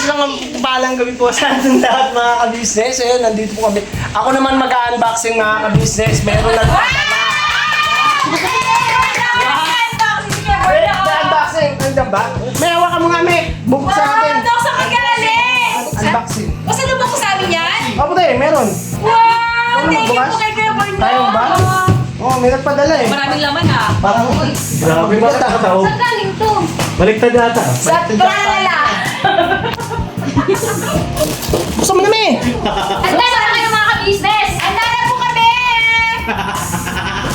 Isang palang gabi po sa ating lahat mga ka-business. Ayun, nandito po kami. Ako naman mag-unboxing mga ka-business. Meron lang unboxing. Andiyan ba? May hawakan mo nga, Mek. Buksan natin. Saan ka galing? Unboxing. Basta lumang ko sa amin yan? Opo tayo, meron. Wow! Thank you po kay Kuya Borno. Tayo ba? Oo, may nagpadala eh. Maraming laman ha. Parang, grabe ba ito? Saan galing to? Baliktad yata. Sa Pralala. Buksan mo na, Mek. Handa na kayo mga ka-business. Handa na po kami.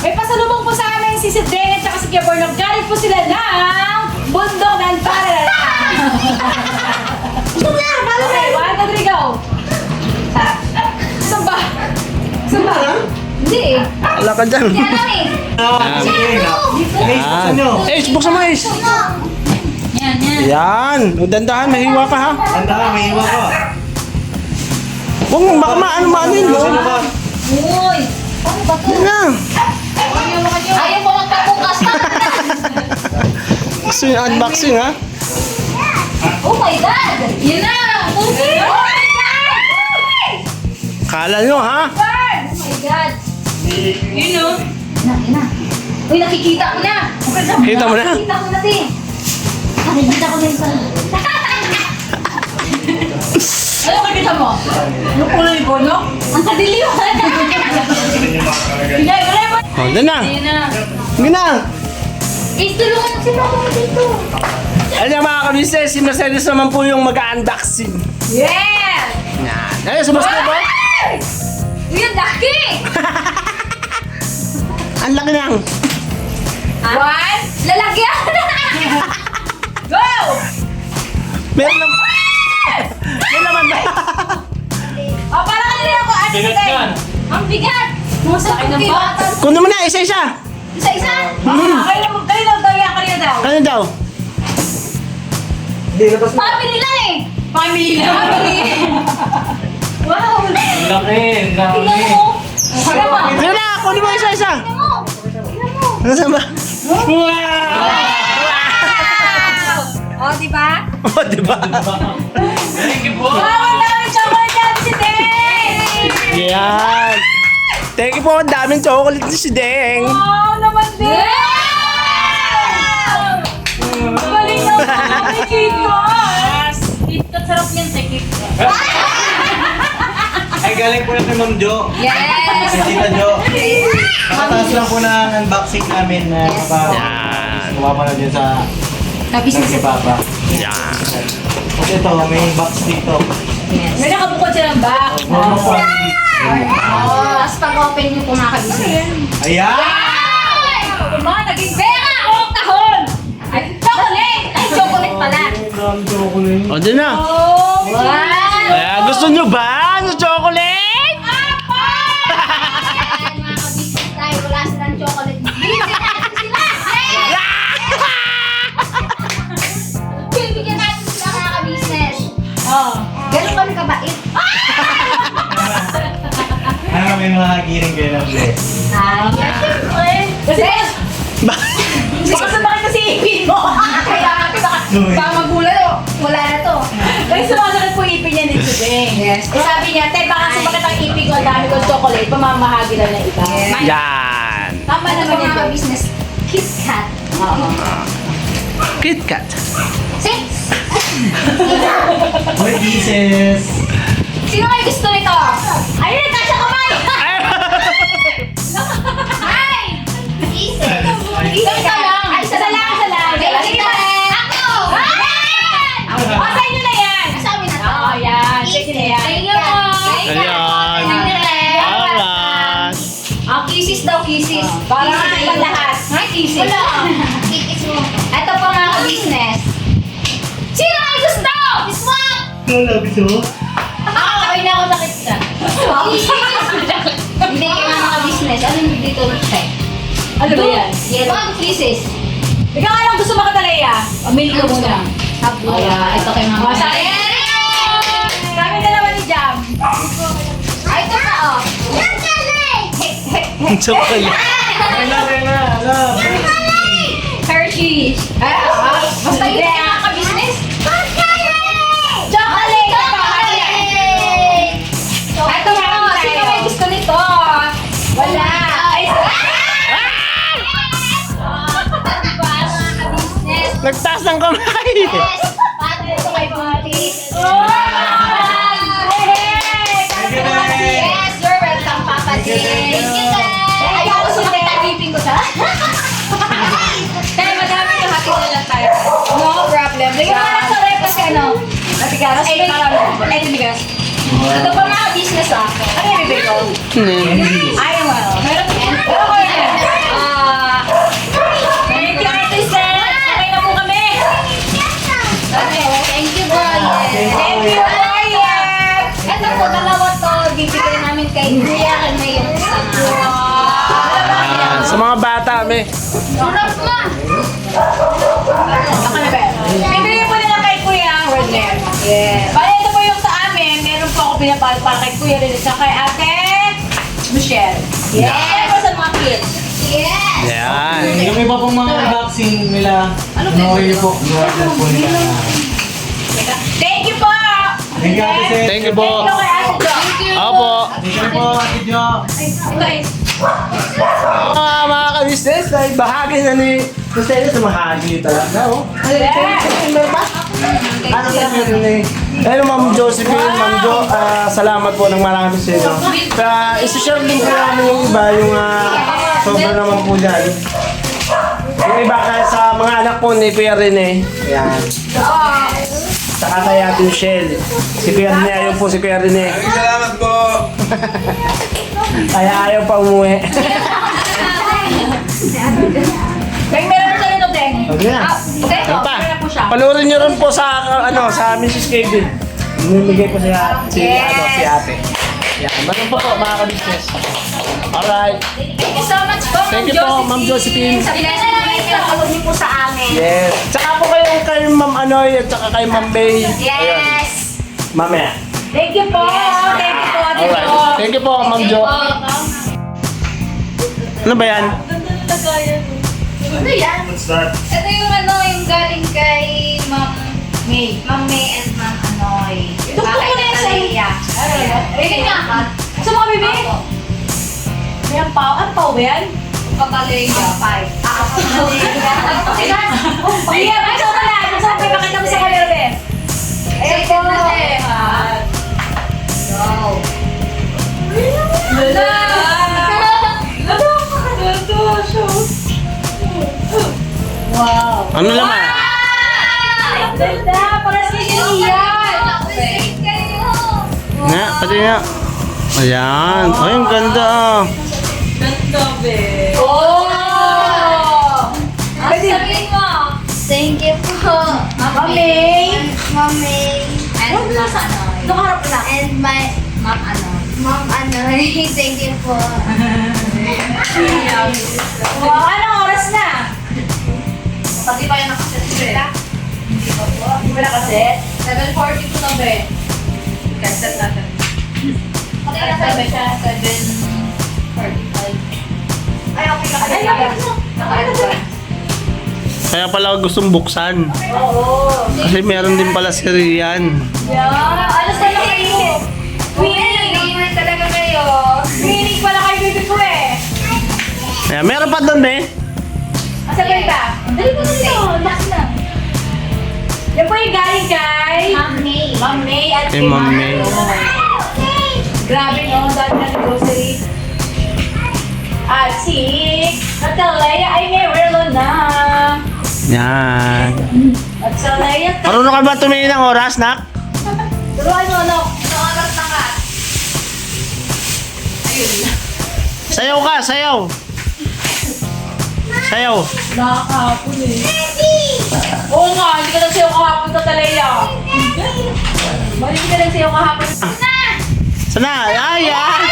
May pasalubong po sa amin si Deng at saka si Kuya Borno. Galing po sila ng bundok ng Pralala. Okay, 1, 2, 3, go. Saan ba? Saan ba? Hindi eh. Wala ka dyan. Hindi alam eh. Buksan nyo. Ace, buksan mo, Ace. Yan, yan. Yan. Dandahan, mahiwa ka ha. Tanda ka, may iwan ko. Huwag mo, baka maano yun. Buksan nyo ba? Uy! Ano ba to? Yan na. Ayaw mo magpapukas pa! Gusto yung unboxing ha. Oh my God! Yan na! Okay! Oh my God! Kala nyo ha. Bird! Oh my God! Yun o! Ina. Uy, nakikita ko na! Kita mo na? Nakikita ko na, Ting! Nakikita ko na yung pala. Ano makikita mo? Ano kulay ko, no? Ang kadiliw! Bigay ko na mo! O, dyan na. Ayun na! Sige na. Tulungan sila ako dito! Alam niya mga ka-business, si Mercedes naman po yung mag-unboxing. Yeah! Yan. Ayun, sumas na po. Uy, ang laki! Ang laki nang. 1, lalagyan! Go! Meron naman. Meron naman ba? Oh, para kanina ako, ate Bigat Tay. yan. Ang bigat! Laki ng batas. Kunin mo na, isa-isa. Isa-isa? Kayo daw yan, kanina daw. Ano daw? Family lang eh! Family lang? Family! Wow! Laki, Tingnan laki. mo! Tingnan mo! Meron na, kunin mo isa-isa. Tingnan mo! Tingnan mo! Ano saan ba? Wow! Wow! O, diba? O, diba? Thank you po. Wow, ang dami chocolate natin si Deng! Yan. Thank you po, ang daming chocolate ni si Deng. Wow naman din! Galing naman! May KitKat! KitKat, sarap niyan sa KitKat. Ay, galing po na kay Ma'am Jo. Yes! Si Tita Jo. Nakataas lang po na ang unboxing namin na kuha pa na dyan sa Nabisnes ni Papa. Yan. Kasi ito, may box dito. May nakabukod siya ng box. Mga po. Oo, tapos pag-open niyo po mga kabisnes. Ayan! Mga naging pera o kahon! Ay, chocolate! Ay, chocolate pala! Ang chocolate. O, dyan na. Oh, wow! Kaya gusto nyo ba ng chocolate? Apa! Ayan, mga kabisnes tayo, wala silang chocolate. Bibigyan natin sila! Bibigyan natin sila mga kabisnes. Oh, ganun kami kabait. Ano may mga giring kayo ng bless? Ay, syempre. Kasi, baka sumakit na si ipin mo. Kaya baka magulat o, wala na to. Kasi sumasakit po ipin niya dito din. Yes. Eh, sabi niya, te, baka sumakit ang ipin ko, ang dami ko chocolate, pamamahagi lang na iba. Yan. Tama naman yung mga business. KitKat. Oo. KitKat. Six. Hoy, Jesus! Sino may gusto nito? Ayun, nagkasya kamay! Ay! Easy! Isa lang! Ay, isa lang! Isa lang! Sige ba? Ako! O, sa inyo na yan! Sa amin na to? Oo, yan. Sige na yan. Sa inyo! Ayan. Alright. Oh, kisses daw, kisses. Para sa lahat. Ay, kisses. Wala. Kisses mo. Ito po mga business. Sino may gusto? This one! Wala, gusto mo? Okay na ako sakit ka. Hindi kayo mga business. Ano yung dito check? Ano ba yan? Yellow kisses. Ikaw nga lang gusto makatalaya. Amil ko muna. Ayan, ito kay mga kami dalawa ni Jam. Ay, ito pa oh. Chocolate. Hershey's. Basta yun yung mga ka-business. Chocolate! Nagtaas ng kamay! Yes! Paano ito kay Bunty? Yes, you're welcome, Papa J. Thank you, guys. Ayoko sumakit ang ngipin ko sa... Kaya madami yung happy na lang tayo. No problem. Lagyan mo lang sa rep kasi ano. Matigas. Ay, ito bigas. Ito pa mga business ah. Ano yung bibig ko? Ayaw mo. Meron yan. Pero ko yan. Thank you, Ate Seth. Okay na po kami. Okay. Thank you, Brian. Thank you, Brian. Ito po, dalawa to. Bibigay namin kay Kuya at may yung isa na. Sa mga bata, may. Sarap mo. Baka na ba? Bibigyan po nila kay Kuya Rodner. Yes. Bale, ito po yung sa amin. Meron po ako pinapal para kay Kuya rin at kay Ate Michelle. Yes. Kaya po sa mga kids. Yes. Yan. Yung iba pong mga unboxing nila, no po. I-order po nila. Thank you po! Thank you, Ate Seth. Thank you po. Thank you kay Ate Jo. Opo. Thank you po, Ate Jo. Okay. Mga ka-business, ay bahagi na ni Kuseno sa mahagi talaga, oh. Ano ba? Ano sa meron eh? Hello, Ma'am Josephine, Ma'am Jo, salamat po ng marami sa inyo. Isi-share din po namin yung iba, yung sobra naman po dyan. Yung iba kaya sa mga anak po ni Kuya Rene. Ayan. Saka kay Ate Michelle. Si Kuya Rene, ayaw po si Kuya Rene. Salamat po. Kaya ayaw pa umuwi. May meron sa inyo, Deng. Okay na. Okay? Ano pa? Meron po siya. Panurin niyo rin po sa sa Mrs. KB. Bumibigay ko si ate. Yan, meron po po mga ka-business. Alright. Thank you so much po, Thank you po, Ma'am Josephine. Sabi na namin pinapalog niyo po sa amin. Yes. Tsaka po kay Ma'am Anoy at tsaka kay Ma'am Bay. Ayun. Yes. Mamaya. Thank you po. Thank you po, Ate Jo. Alright. Thank you po, Ma'am Jo. Ano ba yan? Ano yan? Ito yung ano, yung galing kay Ma'am May. Ma'am May and Ma'am Anoy. Ito po Bakit na yung Natalia? Ready nga. Sa mga bibig? May ang pao. Ang pao ba yan? Papalaya. Five. Sige, ay, sa ka na. Sabi, pakita mo sa camera, be. Ayan po. Wow. Wow. Ano naman? Ganda, para sa iyan. Nga, pati nga. Ayan. Ay, ang ganda ah. Oh! Ang sabihin mo. Thank you po. Ma'am May. Ma'am May. And Ma'am Anoy. Nakaharap na. And my Ma'am Anoy. Ma'am Anoy. Thank you po. Wow, anong oras na? Pati pa yung nakaset sila. Hindi pa po. Hindi ba nakaset? 7:40 po na ba eh? Set natin. Pati na sabi siya, 7:45. Ay, okay ka. Ay, Naka-ano. Kaya pala gustong buksan. Oo. Kasi meron din pala si Rian. Yeah. Alas na lang kayo. Winning naman talaga kayo. Winning pala kayo, baby ko eh. Ayan, meron pa doon eh. Asa ba ita? Dali ko dito. Last na. Yan po yung galing kay Ma'am May. Ma'am May at Kay Ma'am May. Grabe no, dami na ng grocery. At si Natalaya ay may relo na. Yan. At sa Leia, Marunong ka ba tumingin ng oras, Nak? turuan mo ano? Nakakat na ka. Sayaw ka, sayaw. Sayaw. Nakakahapon eh. Oo nga, hindi ka lang sayo kahapon sa Talaya. Balik ka lang sayo kahapon. Sana, ay, ay.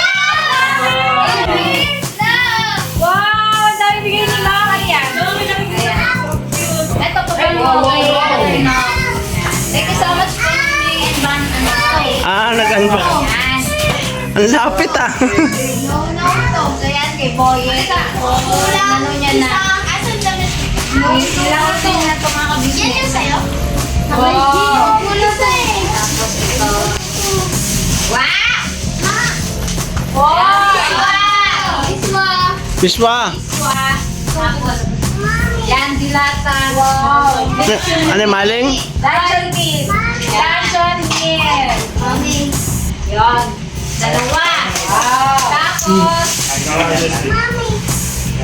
Wow, ang dami bigay ni Mama. Ano yan? Ito po po kay Thank you so much po May and Ma'am Anoy. Nag-unbox. Yan. Ang lapit ah. No, to. So yan, kay Boye. Ano niya na. Ilang din na ito mga kabisnes. Yan yung sa'yo? Wow. Tapos ito. Wow! Wow! Wow! Biswa. Tapos, yan, dilata. Wow. Ano yung maling? Luncheon meat. Luncheon meat. Yun. Dalawa. Tapos,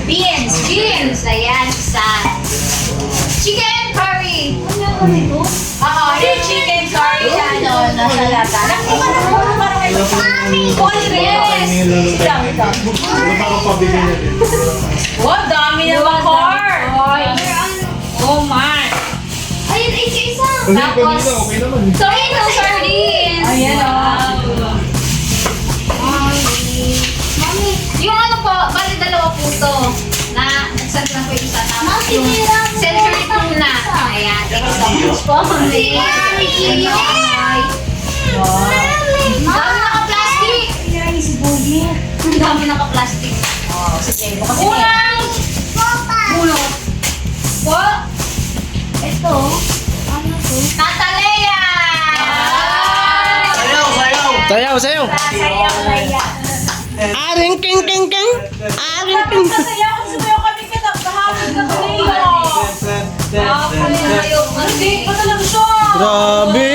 beans. Ayan, isa. Chicken curry. Oo, yung chicken curry na nasa lata. Nakuha na po. Parang yes. Ito. Wow, dami na ba, Car? Oh my. Ayun, isa-isa. Tapos, tomato sardines. Ayan o. Mami. Yung ano po, bali dalawa po to. Na, nagsend na po yung isa. Tapos Mami, yung tira mo. century tuna. Ayan, thank you so much po. Mami. Dami naka-plastic. Dami naka-plastic. Oh, sige. Unang bulot. Po? Ito. Ano to? Tatalea! Sayaw, sayaw! Sayaw, sayaw. Sayaw na yan. Aring king king king. Aring king. Sayaw kasi sayaw kami kahapon na Tatalea. Hindi pa talaga siya. Grabe.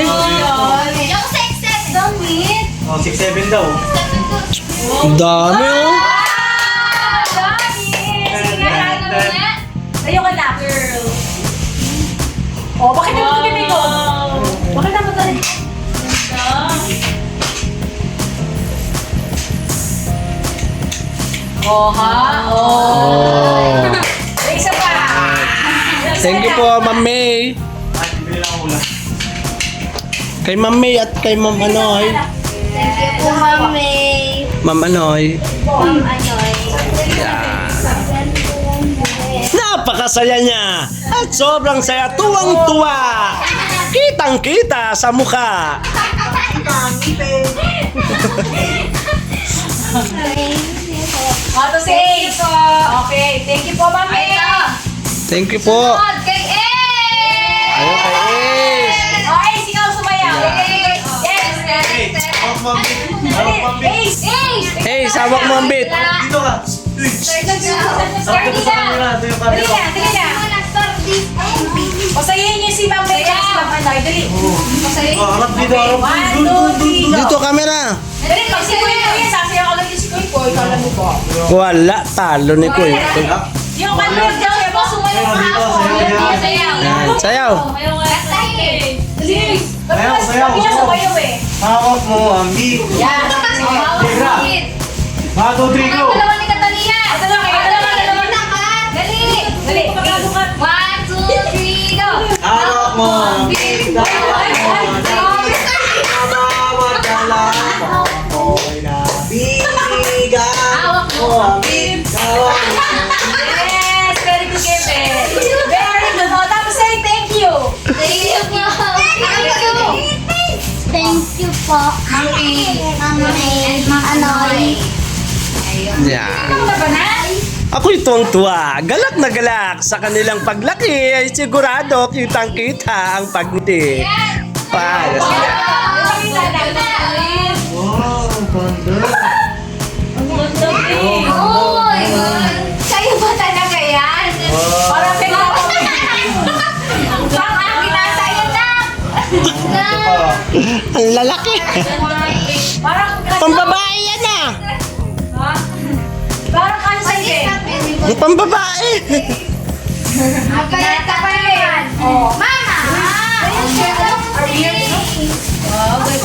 Yung sex damit. Oh, 6'7" daw. Ang dami oh. Ayaw ka na, girl. Oh, bakit naman ito bibig ko? Bakit naman ito rin? Oh, ha? Oh. May isa pa. Thank you po, Ma'am May. Ay, bibili lang ako ulam. Kay Ma'am May at kay Ma'am Anoy. Thank you po, Mami. Ma'am Anoy. Ma'am Anoy. Napakasaya niya at sobrang saya, tuwang-tuwa. Kitang-kita sa mukha. Auto save. Okay, thank you po, Mami. Thank you po. Sunod kay Ace. Ayun kay Ace. Oh, Ace, ikaw sumayaw. Yes, yes. Hawak mo ang bit. Hawak mo ang bit. Ace, Ace. Ace, hawak mo ang bit. Dito ka. Uy! Start Sarap ko sa kanila. Ito yung Dali camera. na, dali na. Pasayin niyo si Ma'am Bea at si Ma'am Anoy. Dali. Pasayin. Oh, harap dito, harap. 1, 2, 3, go. Dito, camera. Dali, pag si Kuy Kuy, sasayaw ka lang yung si Kuy Kuy. Kala mo ba? Wala, talo ni Kuy. Yung kanina daw, yung mga sumayaw Sayaw ka dito, ako. sayaw dyan. Sayaw. Yan, sayaw. Sayaw nga. Dali. Sayaw, sayaw. Sabi niya sumayaw eh. Hawak mo ang bit. Yan. Tigra. 1, 2, 3, go! Dalawa ni Catalina. Dalawa. Dali. Dali. 1, 2, 3, go. Hawak mo ang bit. Hawak mo ang bit. Bawat dalawa mo'y nabibigyan. Hawak mo ang bit. Hawak mo. Yes, very good, Kevin. Very good. Oh, tapos say thank you. Thank you po. Thank you po. Mami. And Ma'am Anoy. Yan. Ano ba na? Ako'y tuwang-tuwa, galak na galak sa kanilang paglaki ay sigurado kitang-kita ang pagngiti. Para sila. Wow, ganda. Uy! Kayo ba talaga yan? Parang Parang ang ginasaya na. Ang lalaki. Parang Pambabae yan ah. Parang cancel eh. Ang pambabae. Kapayat ka pa yan. Oh. Mama! Mami,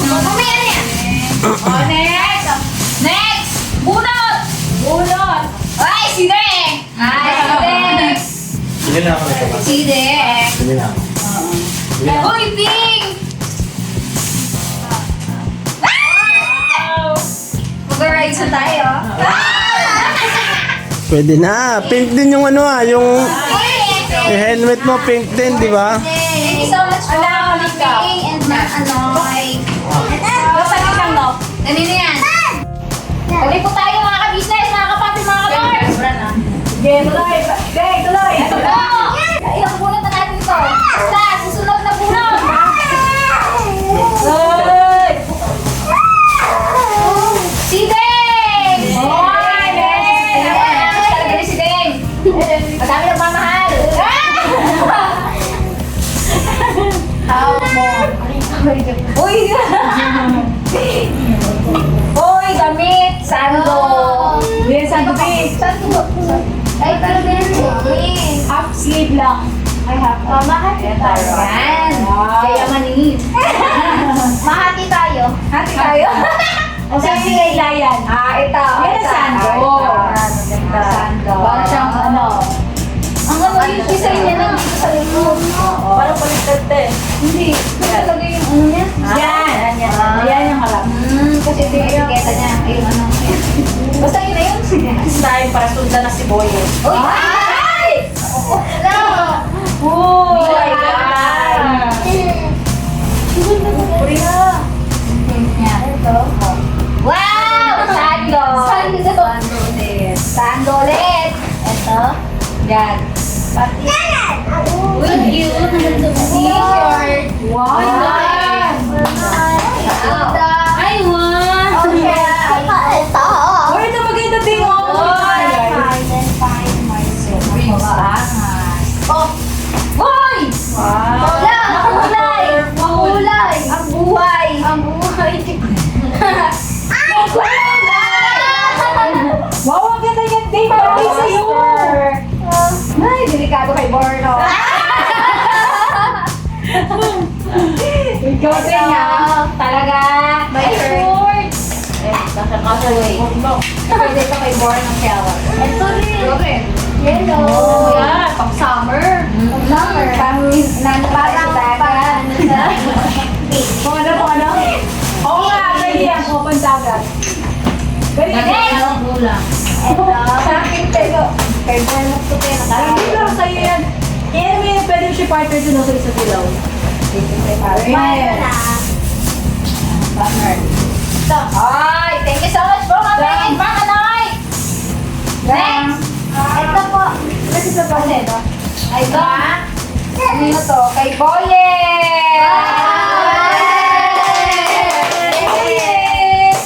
ano yan? Oh, next. Next. Bunot. Bunot. Ay, si Deng! Ay, sige. Bili na ako nito. Si Deng! Bili na ako. Uy, Ping! Mag-rides na tayo. Pwede na. Pink din yung ano ah, yung helmet mo pink din, di ba? Thank you so much po, Mami Ping and Ma'am Anoy. Basta lang, no? Kanina yan? Tuloy po tayo mga ka-business, mga kapatid, mga ka-lord. Sige, tuloy. Sige, tuloy. Ilang bunot na natin ito. Sa susunod na bunot. Tuloy. Si Deng! Oy, Deng! Talaga si Deng. Madami nagmamahal. Mahati tayo. Yan. Kaya manin. Mahati tayo. Hati tayo. O sabi kay Layan. Ito. Yan ang sando. Maganda. Sando. Parang siyang ano. Ang ano yung design niya nandito sa likod. Parang paliktad eh. Hindi. Ito talaga yung ano niya. Yan. Yan yung harap. Kasi ito yung etiketa niya. Ayun ano. Basta yun na yun. Style para sundan na si Boye. Uy! Ay! Hello! Oh my my God. Priya. Ito. Wow! Sando! Sando ulit. Sando ulit. Ito. Yan. Pati. Uy, cute. T-shirt. Wow. Yan. Ay, wow. Okay. Ito. Uy, ito maganda din oh. Oh! Hoy! Wow. Wala! Kulay! Kulay! Ang buhay! Ang buhay! Ang kulay! Wow, ang ganda yan din. Bagay sa'yo. Ay, delikado kay Borno. Ikaw Kasi din nga, ha. talaga. May short. Nakakaway. Pwede ito kay Borno Shower. Ito rin. Yellow. Yan, pang summer. Summer. Parang dagat. Kung ano? Oo nga, pwede yan. Open dagat. Pwede Next. Ito. Sa akin, pero kay Borno ito tayo Hindi lang sa'yo yan. Yan mo yun, pwede siya partner din ako sa isa dilaw. Mayroon na. Partner. Ito. Ay, thank you so much po, mga Noy! Next! Ito po. Kasi sa po ito. Ay, ito. Ano to? Kay Boye!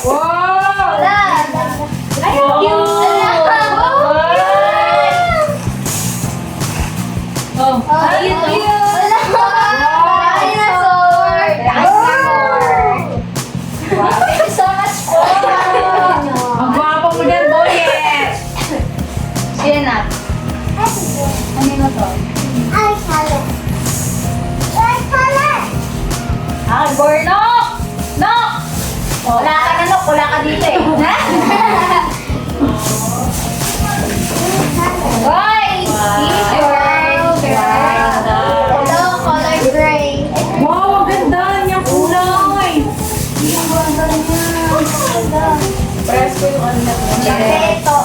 Wow! Ay, cute! Oh. Ay, cute! Dinosaur! Dinosaur! Wow, thank you so much po! Ang gwapo mo din, Boye! Sienna. Ano mo to? Borno! No! Wala ka na, no? Wala ka dito eh. Hoy! T-shirt! Hello, color gray. Wow, ang ganda niyang kulay! Press ko yung ano na. Ito.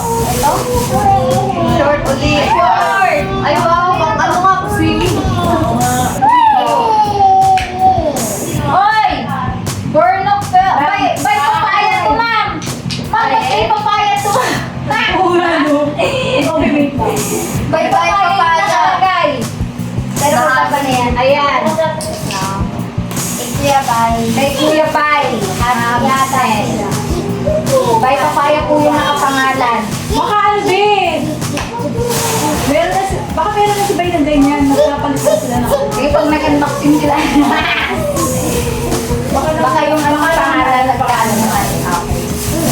Short ulit. Short! Ay, wow. Pang ano nga, swimming. Oy! Bornok ka. Bay papaya to, ma'am. Ma'am, bay papaya to. Ano? Okay, wait lang. Bay papaya. Pero wala pa na yan. Ayan. Kuya Bay. Kay Kuya Bay. Happy Bay papaya po yung nakapangalan. Baka Alvin! Baka meron na si Bay ng ganyan. Nagpapalitan sila ng Kaya pag nag-unboxing sila. Baka yung ano pangalan nagkaano naman. Okay.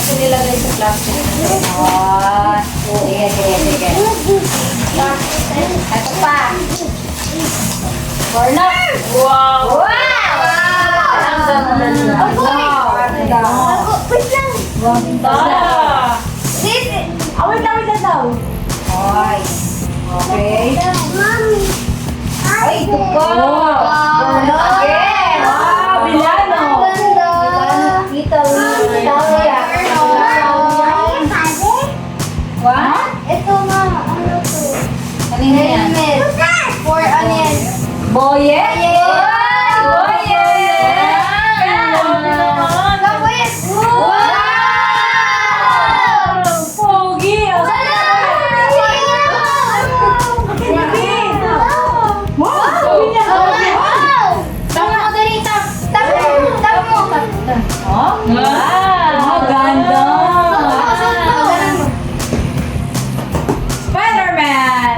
kasi nilagay sa plastic. Oh, sige. Ito pa. Borno. Wow! Wow! Ang ganda niya. Wait lang. Ah! Wait lang daw. Okay. Okay. Ay, ito pa. Borno again. Wow, Bilano. What? Ito mama, ano to? Kanina yan. For ano yan? Boye? Boye! Kapit! Wow! Pogi! Wow! Pogi niya! Tama ko dali, tama mo. Oh? Wow! Ganda! Spider-Man!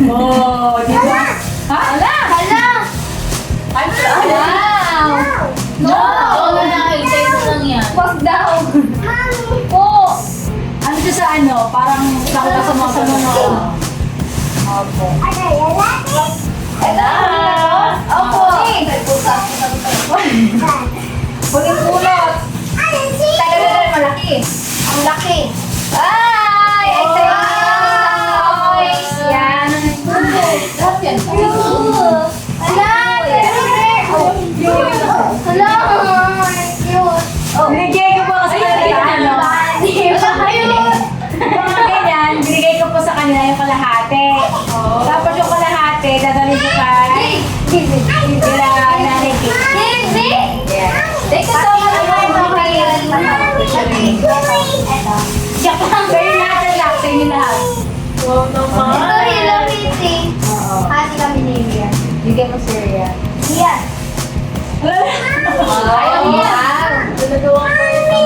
Oh, di ba? Ha? Hala! I'm Wow! No! Wag daw. Po! Ano siya sa ano? Parang nakita sa mga Opo. Ano yan? Binigay ko po kasi ano. Mga ganyan, binigay ko po sa kanila yung kalahati. Tapos yung kalahati, dadalhin ko kay kila Nanay Kate. Thank you so much for Siya pa ang very natin lang sa inyo lahat. Ito Hello Kitty. Kasi kami ni Mia. Bigyan mo sir yan. Yan. Ayaw niya. Dududuan ko ito.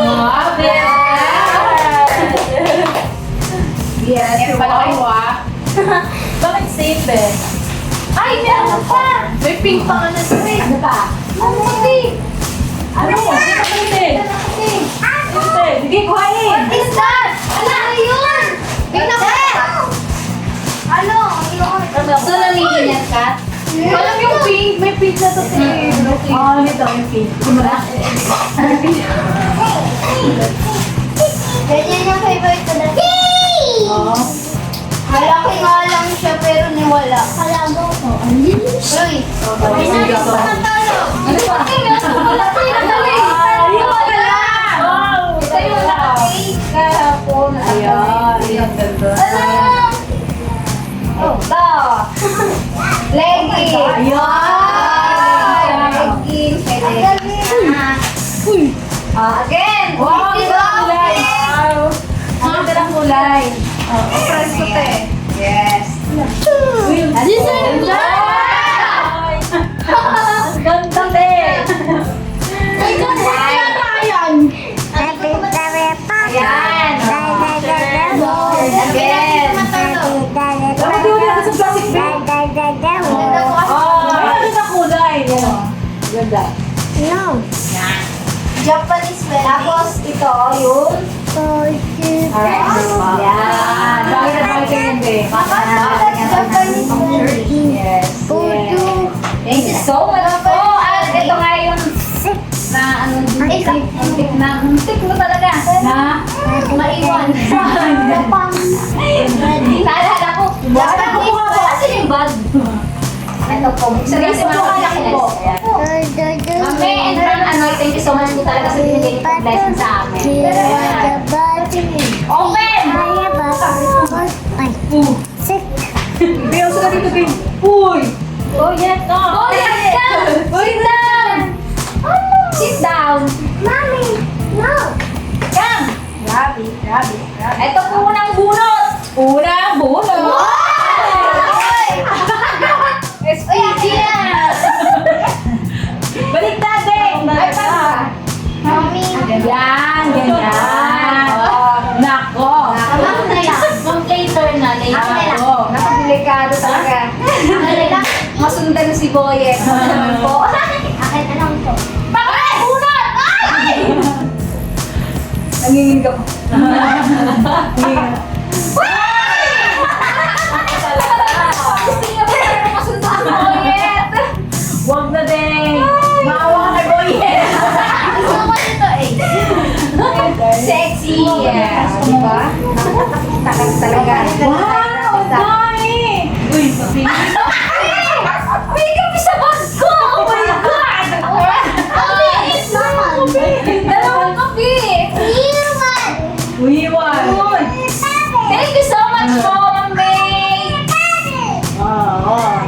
Yes, yung malaki mo ah. Bakit safe eh? Ay, meron pa. May pink pa ka na sir. Ano pa? Ano pink? Ano? Hindi ka pwede. Pwede. Hindi ko hain. What is that? Ano yun? Tingnan ko. Ano? Hindi ko So, namigin yan, Kat? Alam yung pink. May pink na to sir. Oh, nito yung pink. Ganyan yung favorite ko na. Oh. Malaki nga lang siya pero niwala. Kalago. Uy. May namin sa matalo. Ano ba? Malaki na dali. Niwala. Ito yung malaki. Kahapon. Ayan. Ayan, ganda. Oh, ito. Leggy. Ayan. Leggings. Again. Wow, ang ganda ng kulay. Wow. Ang ganda ng kulay. Press ko te. Yes. This is ang ganda din. Ay, ganda yan. Ayan. Again. Bakit yung ganda sa plastic bag? Oh, ang ganda ng kulay. Yan o. Ganda. Japanese melody. Tapos ito, yung Alright. Yan. Bakit na bakit kayo hindi? Japanese melody. Yes. Thank you so much po. At ito nga yung na ano, muntik mo talaga. Na? Maiwan. Naalala ko. Asan yung bag? Ito po. Buksan natin mga kapatid. Mami, and from Anoy, thank you so much po talaga sa binigay niyo blessing sa amin. Open! Biyaw sa dito, Bin. Uy! Oh, yes, no. Oh, yes, Sit down. Sit down. Come. Grabe. Ito po unang bunot. Unang bunot! SPG yan. Balik natin. Ay, pa. Yan, ganyan. Nako. Pang later na. Nako. Delikado talaga. Masundan si Boyet. Ano naman po? Akin na lang to. Bakit? Bunot! Ay! Nangingin ka pa. Nangingin. Gusto niya ba talaga masundan si Boyet? Huwag na din. Maawa ka kay Boyet. Gusto ko nito eh. Sexy. Yes. Diba? Takas talaga. Wow, ang dami. Uy, sabi. May kami sa bag ko! Oh my God! Dalawang kape! Uyiwan. Thank you so much po, Ma'am May!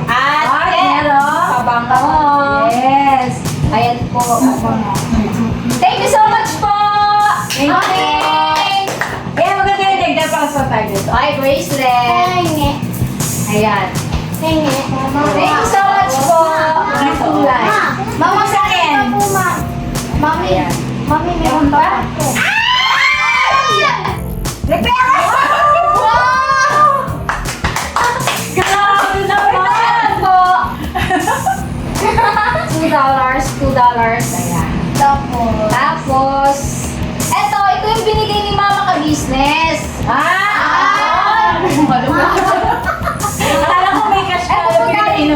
At Ay, meron. pabango. Yes. Ayan po, pabango. Thank you so much po! Thank you. May! Kaya maganda yung dagdag para sa tayo dito. Ay, bracelet! Ayan. Thank you so much po! Ang kulay. Mama sa akin! Mami, mami, meron pa? Grabe naman. po! $2. Ayan. Tapos, ito yung binigay ni Mama ka-business. Ah! Akala ko may cash ka. Ito po galing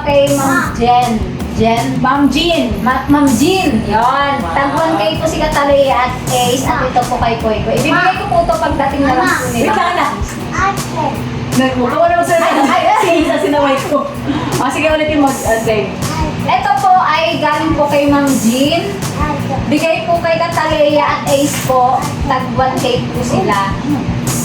kay Ma'am Jen. Ma'am Jean. Ma'am Jean. Yun. Tagpuan kayo po si Kataloy at Ace at ito po kay Koy Koy. Ibibigay ko po ito pagdating na lang po Wait nila. lang na. Mukha ko naman sa si Isa sinaway ko. ko. Sige, ulitin mo, Dave. Ito po ay galing po kay Ma'am Jean. Bigay po kay Katalea at Ace po. Tag 1K po sila.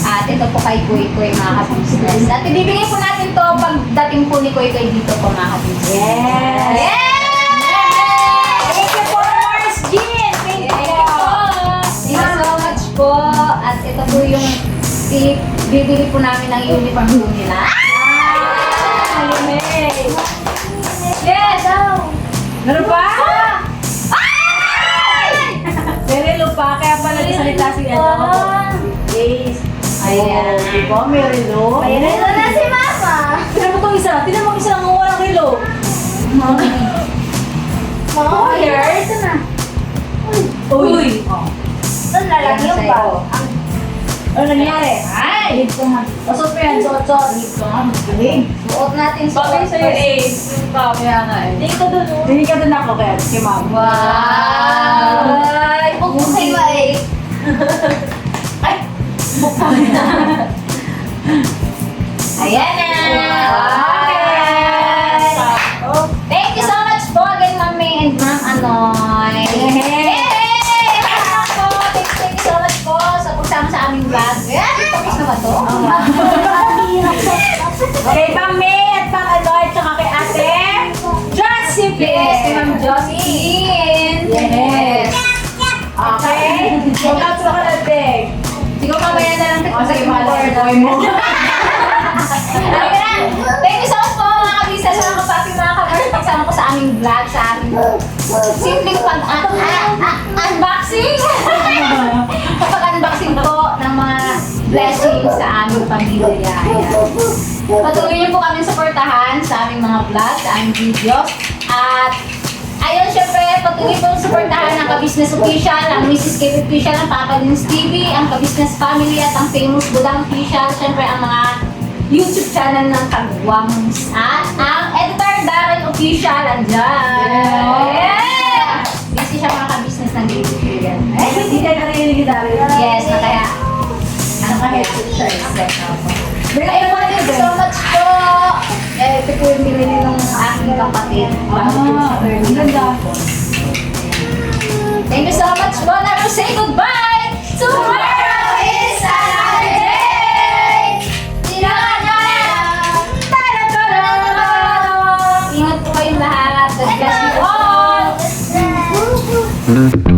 At ito po kay Kuy Kuy mga ka-business. At ibibigay po natin to pagdating po ni Kuy Kuy dito po mga ka-business. Yes! Yes! Thank you po, Mars Jean! Thank you po! Thank you so much po. At ito po yung tip. Bibili po namin ng uniform po nila. Yes! Meron pa? Meron pa, kaya pala nagsalita si Yes. Ayan. Diba, Merilo? Ito na si Mama. Tignan mo itong isa. Tignan mo isa lang ang walang kilo. Oh, ito na. Uy! Ito na lang yung ba? Ano nangyari? Ay! Pasok mo yan, suot. Galing. Suot natin Bakit sa'yo, Ace? Yung pa, kaya nga eh. Hindi ka dun ako kaya, kay Ma'am. Wow! Ay, pagkukay ba eh? Ay! Ayan na! Okay! Thank you so much po again, Ma'am May and Ma'am Anoy. Yay! Thank you so much po sa pagsama sa aming vlog. Ayan, tapos na ba to? Kay Ma'am May at Ma'am Aloy, tsaka kay Ate Josephine! Yes, kay Ma'am Jocelyn. Yes. Okay? Congrats ka na, Deg. Siguro mamaya na lang ito O, sige, mahal board. boy mo. Halika na. Thank you so much po mga kabisa sa mga kapapi, mga kabars. Pagsama ko sa aming vlog, sa aming simpleng unboxing. Kapag-unboxing po ng mga blessings sa aming pamilya. Ayan. Patuloy niyo po kami supportahan sa aming mga vlog, sa aming videos. At ayun, syempre, patuloy po supportahan ang Ka-Business Official, ang Mrs. Kate Official, ang Papa Dins TV, ang Ka-Business Family at ang Famous Budang Official. Syempre, ang mga YouTube channel ng Kagwangs. At ang Editor Darren Official, andyan. Yeah! Busy siya mga ka-business ng YouTube. Eh, hindi ka narinig ni Daryl. Yes, na kaya, ano ka headset siya, set up. Ayun po, thank you so much po. Ito po yung binili ng aking kapatid. Ang ganda. Thank you so much po. Now say goodbye. Tomorrow is another day. Ingat po kayong lahat. God bless you all.